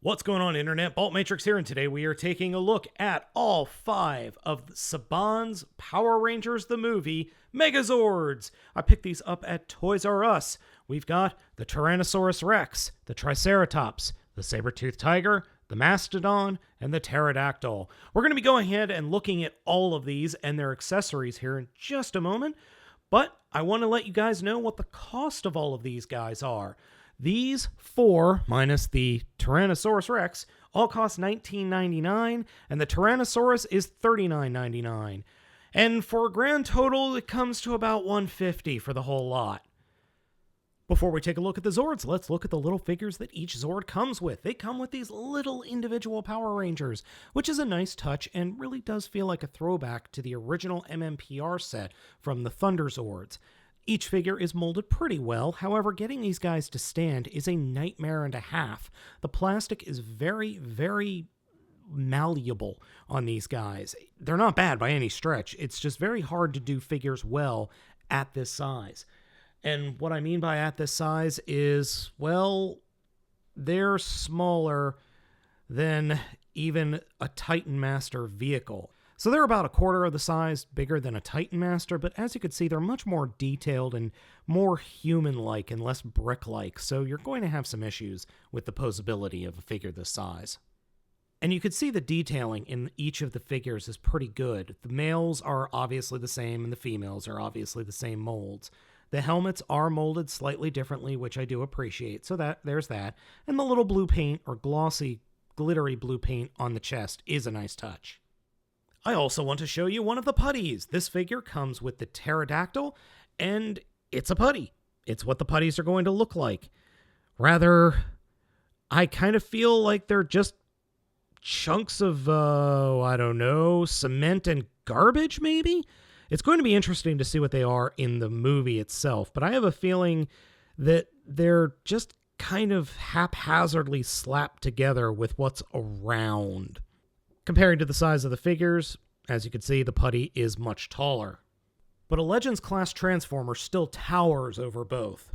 What's going on, Internet? Baltmatrix here, and today we are taking a look at all 5 of Saban's Power Rangers the movie Megazords. I picked these up at Toys R Us. We've got the Tyrannosaurus Rex, the Triceratops, the Sabertooth Tiger, the Mastodon, and the Pterodactyl. We're going to be going ahead and looking at all of these and their accessories here in just a moment, but I want to let you guys know what the cost of all of these guys are. These 4, minus the Tyrannosaurus Rex, all cost $19.99, and the Tyrannosaurus is $39.99. And for a grand total, it comes to about $150 for the whole lot. Before we take a look at the Zords, let's look at the little figures that each Zord comes with. They come with these little individual Power Rangers, which is a nice touch and really does feel like a throwback to the original MMPR set from the Thunder Zords. Each figure is molded pretty well, however, getting these guys to stand is a nightmare and a half. The plastic is very, very malleable on these guys. They're not bad by any stretch, it's just very hard to do figures well at this size. And what I mean by at this size is, well, they're smaller than even a Titan Master vehicle. So they're about a quarter of the size bigger than a Titan Master, but as you can see, they're much more detailed and more human-like and less brick-like, so you're going to have some issues with the posability of a figure this size. And you can see the detailing in each of the figures is pretty good. The males are obviously the same, and the females are obviously the same molds. The helmets are molded slightly differently, which I do appreciate, so there's that. And the little blue paint, or glossy, glittery blue paint on the chest is a nice touch. I also want to show you one of the putties. This figure comes with the Pterodactyl, and it's a putty. It's what the putties are going to look like. Rather, I kind of feel like they're just chunks of, I don't know, cement and garbage, maybe? It's going to be interesting to see what they are in the movie itself, but I have a feeling that they're just kind of haphazardly slapped together with what's around. Comparing to the size of the figures, as you can see, the putty is much taller. But a Legends class Transformer still towers over both.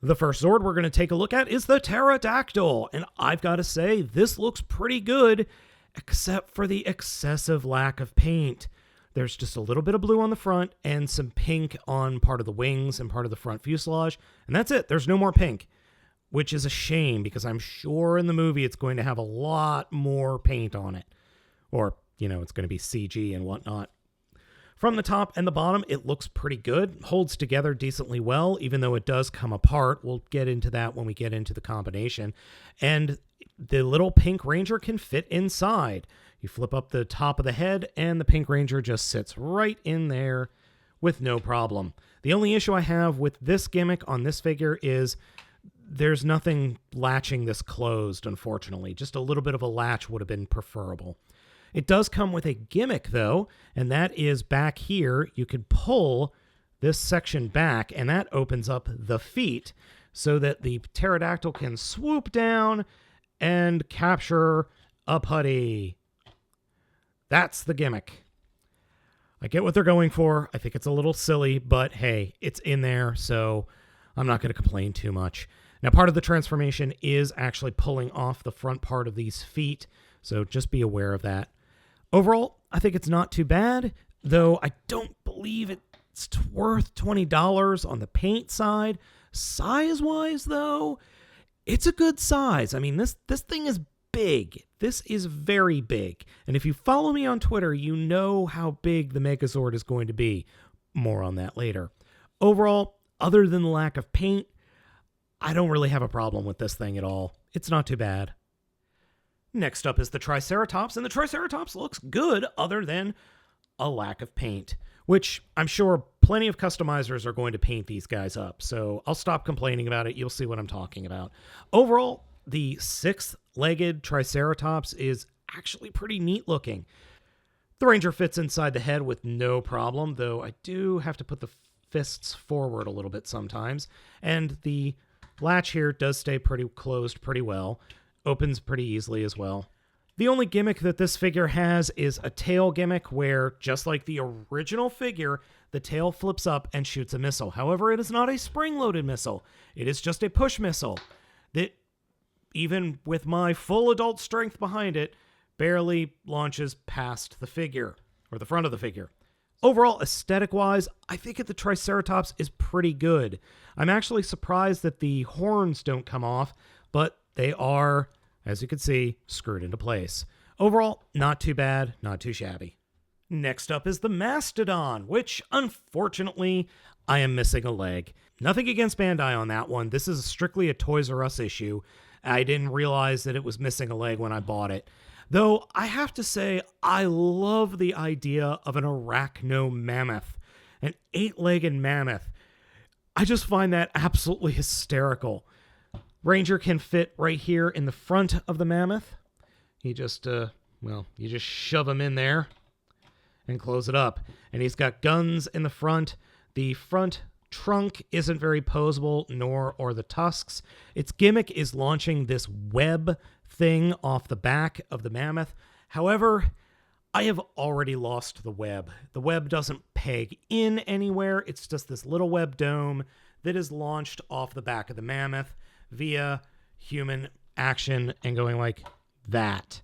The first Zord we're going to take a look at is the Pterodactyl, and I've got to say, this looks pretty good, except for the excessive lack of paint. There's just a little bit of blue on the front and some pink on part of the wings and part of the front fuselage, and that's it. There's no more pink. Which is a shame, because I'm sure in the movie it's going to have a lot more paint on it. Or, it's going to be CG and whatnot. From the top and the bottom, it looks pretty good. Holds together decently well, even though it does come apart. We'll get into that when we get into the combination. And the little pink ranger can fit inside. You flip up the top of the head, and the pink ranger just sits right in there with no problem. The only issue I have with this gimmick on this figure is there's nothing latching this closed, unfortunately. Just a little bit of a latch would have been preferable. It does come with a gimmick, though, and that is back here. You could pull this section back, and that opens up the feet so that the pterodactyl can swoop down and capture a putty. That's the gimmick. I get what they're going for. I think it's a little silly, but hey, it's in there, so I'm not going to complain too much. Now, part of the transformation is actually pulling off the front part of these feet, so just be aware of that. Overall, I think it's not too bad, though I don't believe it's worth $20 on the paint side. Size-wise, though, it's a good size. I mean, this thing is big. This is very big. And if you follow me on Twitter, you know how big the Megazord is going to be. More on that later. Overall, other than the lack of paint, I don't really have a problem with this thing at all. It's not too bad. Next up is the Triceratops, and the Triceratops looks good other than a lack of paint, which I'm sure plenty of customizers are going to paint these guys up, so I'll stop complaining about it. You'll see what I'm talking about. Overall, the 6-legged Triceratops is actually pretty neat looking. The Ranger fits inside the head with no problem, though I do have to put the fists forward a little bit sometimes, and the latch here does stay pretty closed pretty well. Opens pretty easily as well. The only gimmick that this figure has is a tail gimmick where, just like the original figure, the tail flips up and shoots a missile. However, it is not a spring-loaded missile. It is just a push missile that even with my full adult strength behind it, barely launches past the figure, or the front of the figure. Overall, aesthetic-wise, I think the Triceratops is pretty good. I'm actually surprised that the horns don't come off, but they are, as you can see, screwed into place. Overall, not too bad, not too shabby. Next up is the Mastodon, which, unfortunately, I am missing a leg. Nothing against Bandai on that one. This is strictly a Toys R Us issue. I didn't realize that it was missing a leg when I bought it. Though, I have to say, I love the idea of an arachno mammoth. An 8-legged mammoth. I just find that absolutely hysterical. Ranger can fit right here in the front of the mammoth. You just shove him in there and close it up. And he's got guns in the front. The front trunk isn't very posable, nor are the tusks. Its gimmick is launching this web thing off the back of the mammoth. However, I have already lost the web. The web doesn't peg in anywhere. It's just this little web dome that is launched off the back of the mammoth via human action and going like that.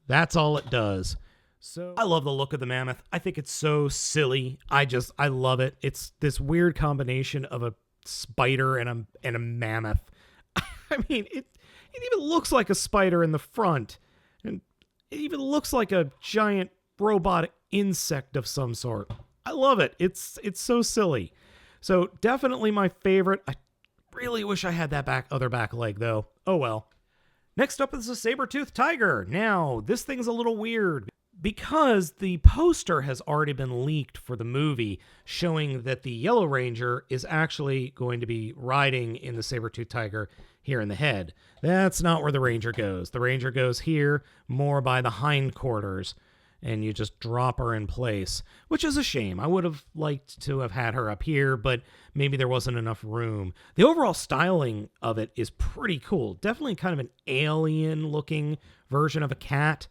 That's all it does. So I love the look of the mammoth. I think it's so silly. I love it. It's this weird combination of a spider and a mammoth. I mean, it even looks like a spider in the front. And it even looks like a giant robot insect of some sort. I love it. It's so silly. So definitely my favorite. I really wish I had that other back leg though. Oh well. Next up is the Sabertooth Tiger. Now, this thing's a little weird because the poster has already been leaked for the movie, showing that the Yellow Ranger is actually going to be riding in the Sabertooth Tiger here in the head. That's not where the Ranger goes. The Ranger goes here, more by the hindquarters, and you just drop her in place, which is a shame. I would have liked to have had her up here, but maybe there wasn't enough room. The overall styling of it is pretty cool. Definitely kind of an alien-looking version of a cat.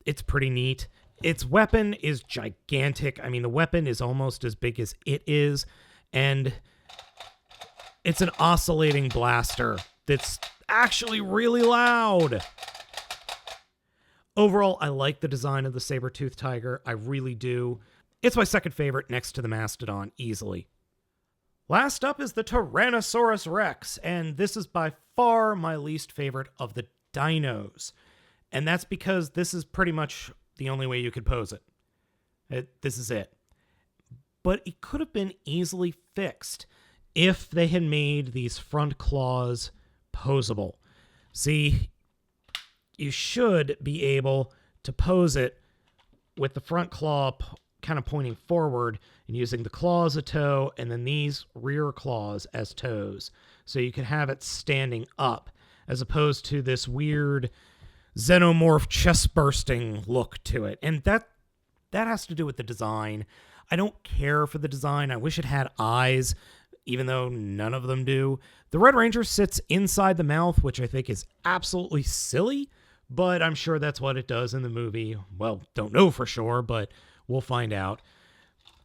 It's pretty neat. Its weapon is gigantic. I mean, the weapon is almost as big as it is, and it's an oscillating blaster that's actually really loud. Overall, I like the design of the Sabertooth Tiger. I really do. It's my second favorite next to the Mastodon, easily. Last up is the Tyrannosaurus Rex, and this is by far my least favorite of the dinos. And that's because this is pretty much the only way you could pose it. This is it. But it could have been easily fixed if they had made these front claws posable. See, you should be able to pose it with the front claw kind of pointing forward and using the claw as a toe and then these rear claws as toes. So you can have it standing up as opposed to this weird xenomorph chest-bursting look to it. And that has to do with the design. I don't care for the design. I wish it had eyes, even though none of them do. The Red Ranger sits inside the mouth, which I think is absolutely silly, but I'm sure that's what it does in the movie. Well, don't know for sure, but we'll find out.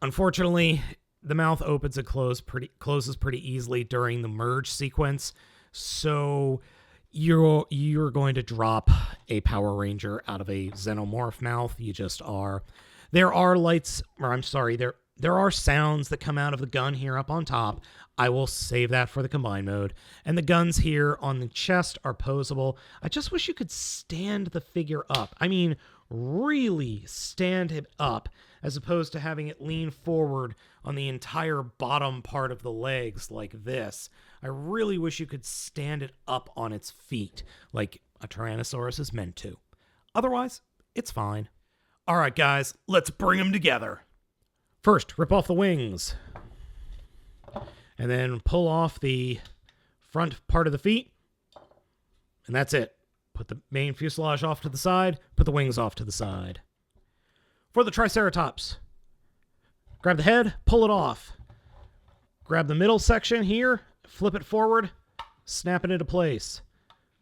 Unfortunately, the mouth opens and closes pretty easily during the merge sequence, so you're going to drop a Power Ranger out of a xenomorph mouth. You just are. There are there are sounds that come out of the gun here up on top. I will save that for the combine mode. And the guns here on the chest are posable. I just wish you could stand the figure up. I mean, really stand it up, as opposed to having it lean forward on the entire bottom part of the legs like this. I really wish you could stand it up on its feet, like a Tyrannosaurus is meant to. Otherwise, it's fine. All right, guys, let's bring them together. First, rip off the wings. And then pull off the front part of the feet. And that's it. Put the main fuselage off to the side, put the wings off to the side. For the Triceratops, grab the head, pull it off. Grab the middle section here, flip it forward, snap it into place.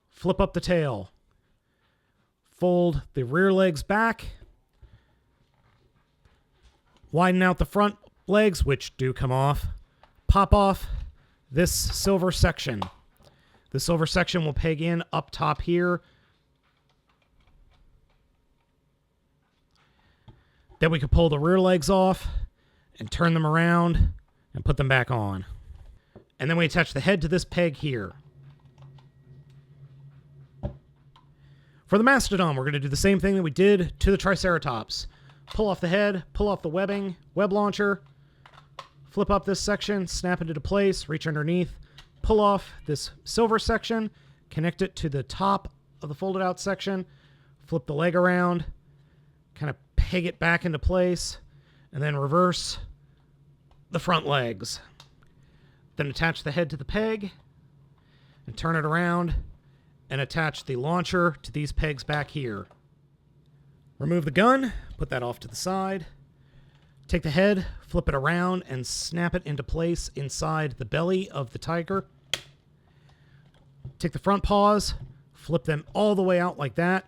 Flip up the tail. Fold the rear legs back. Widen out the front legs, which do come off. Pop off this silver section. The silver section will peg in up top here. Then we could pull the rear legs off and turn them around and put them back on. And then we attach the head to this peg here. For the Mastodon, we're going to do the same thing that we did to the Triceratops. Pull off the head, pull off the webbing, web launcher, flip up this section, snap it into place, reach underneath, pull off this silver section, connect it to the top of the folded out section, flip the leg around, kind of peg it back into place, and then reverse the front legs. Then attach the head to the peg and turn it around and attach the launcher to these pegs back here. Remove the gun, put that off to the side. Take the head, flip it around, and snap it into place inside the belly of the tiger. Take the front paws, flip them all the way out like that,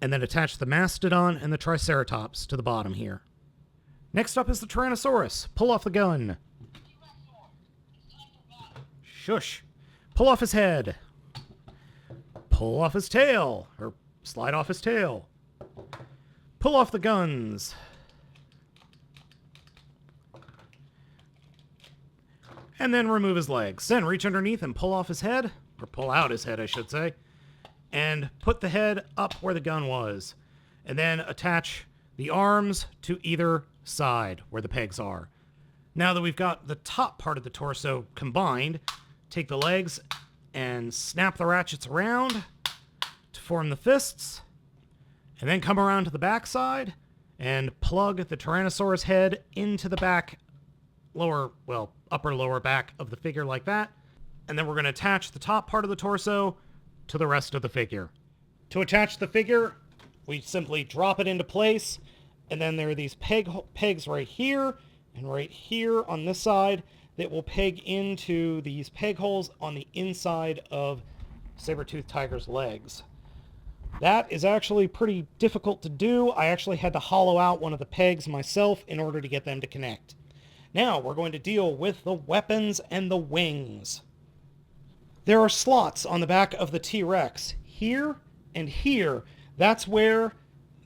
and then attach the Mastodon and the Triceratops to the bottom here. Next up is the Tyrannosaurus. Pull off the gun. Shush. Pull off his head. Pull off his tail, or slide off his tail. Pull off the guns. And then remove his legs. Then reach underneath and pull off his head, or pull out his head, I should say, and put the head up where the gun was. And then attach the arms to either side where the pegs are. Now that we've got the top part of the torso combined, take the legs and snap the ratchets around to form the fists, and then come around to the back side and plug the Tyrannosaurus head into the back upper lower back of the figure like that. And then we're going to attach the top part of the torso to the rest of the figure. To attach the figure, we simply drop it into place, and then there are these pegs right here and right here on this side that will peg into these peg holes on the inside of Sabertooth Tiger's legs. That is actually pretty difficult to do. I actually had to hollow out one of the pegs myself in order to get them to connect. Now we're going to deal with the weapons and the wings. There are slots on the back of the T-Rex, here and here. That's where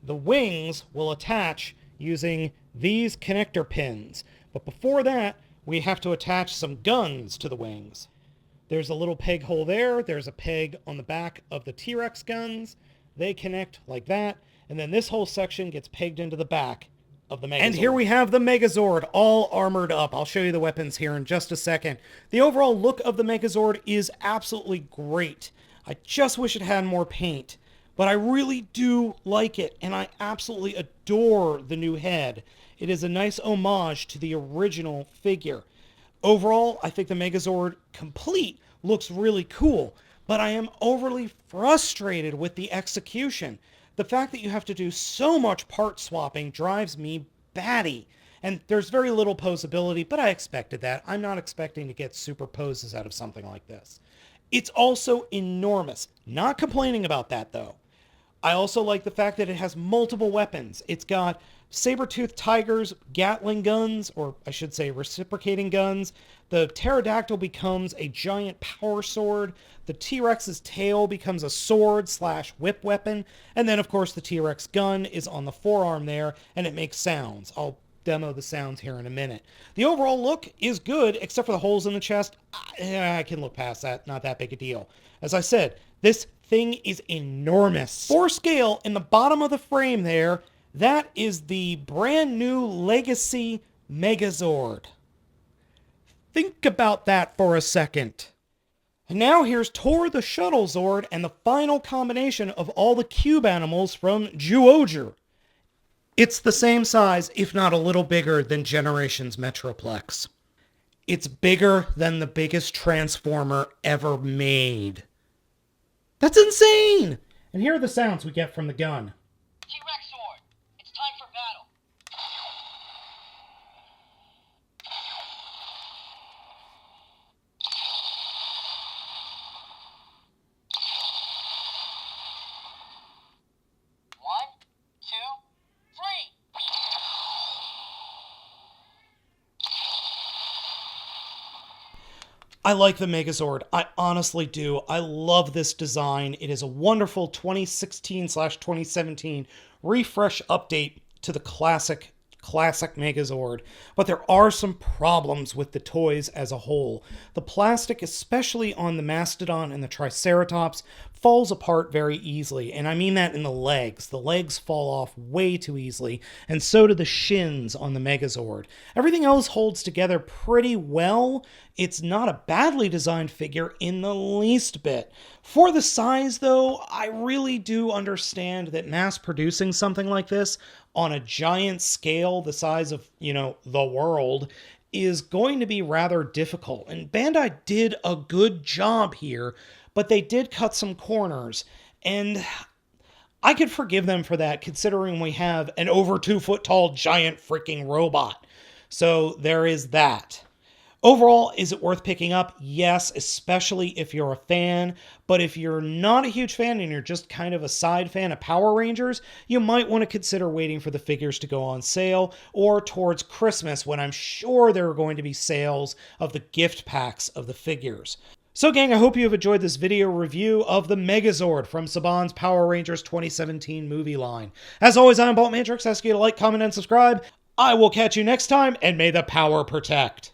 the wings will attach using these connector pins. But before that, we have to attach some guns to the wings. There's a little peg hole there. There's a peg on the back of the T-Rex guns. They connect like that. And then this whole section gets pegged into the back of the Megazord. And here we have the Megazord all armored up. I'll show you the weapons here in just a second. The overall look of the Megazord is absolutely great. I just wish it had more paint, but I really do like it, and I absolutely adore the new head. It is a nice homage to the original figure. Overall, I think the Megazord complete looks really cool, but I am overly frustrated with the execution. The fact that you have to do so much part swapping drives me batty. And there's very little posability, but I expected that. I'm not expecting to get super poses out of something like this. It's also enormous. Not complaining about that, though. I also like the fact that it has multiple weapons. It's got Sabertooth Tiger's Gatling guns, or I should say reciprocating guns. The Pterodactyl becomes a giant power sword. The T-Rex's tail becomes a sword/whip weapon. And then, of course, the T-Rex gun is on the forearm there, and it makes sounds. I'll demo the sounds here in a minute. The overall look is good, except for the holes in the chest. I can look past that. Not that big a deal. As I said, this thing is enormous. For scale, in the bottom of the frame there, that is the brand new Legacy Megazord. Think about that for a second. And now here's Tor the Shuttle Zord and the final combination of all the cube animals from Zyuohger. It's the same size, if not a little bigger, than Generations Metroplex. It's bigger than the biggest Transformer ever made. That's insane! And here are the sounds we get from the gun. T-Rex Zord, it's time for battle. One, two, three. I like the Megazord. I honestly do. I love this design. It is a wonderful 2016/2017 refresh update to the classic Megazord, but there are some problems with the toys as a whole. The plastic, especially on the Mastodon and the Triceratops, falls apart very easily, and I mean that in the legs. The legs fall off way too easily, and so do the shins on the Megazord. Everything else holds together pretty well. It's not a badly designed figure in the least bit. For the size, though, I really do understand that mass producing something like this on a giant scale the size of, the world is going to be rather difficult. And Bandai did a good job here, but they did cut some corners. And I could forgive them for that, considering we have an over 2 foot tall giant freaking robot. So there is that. Overall, is it worth picking up? Yes, especially if you're a fan. But if you're not a huge fan and you're just kind of a side fan of Power Rangers, you might want to consider waiting for the figures to go on sale or towards Christmas, when I'm sure there are going to be sales of the gift packs of the figures. So gang, I hope you have enjoyed this video review of the Megazord from Saban's Power Rangers 2017 movie line. As always, I'm Baltmatrix, asking you to like, comment, and subscribe. I will catch you next time, and may the power protect.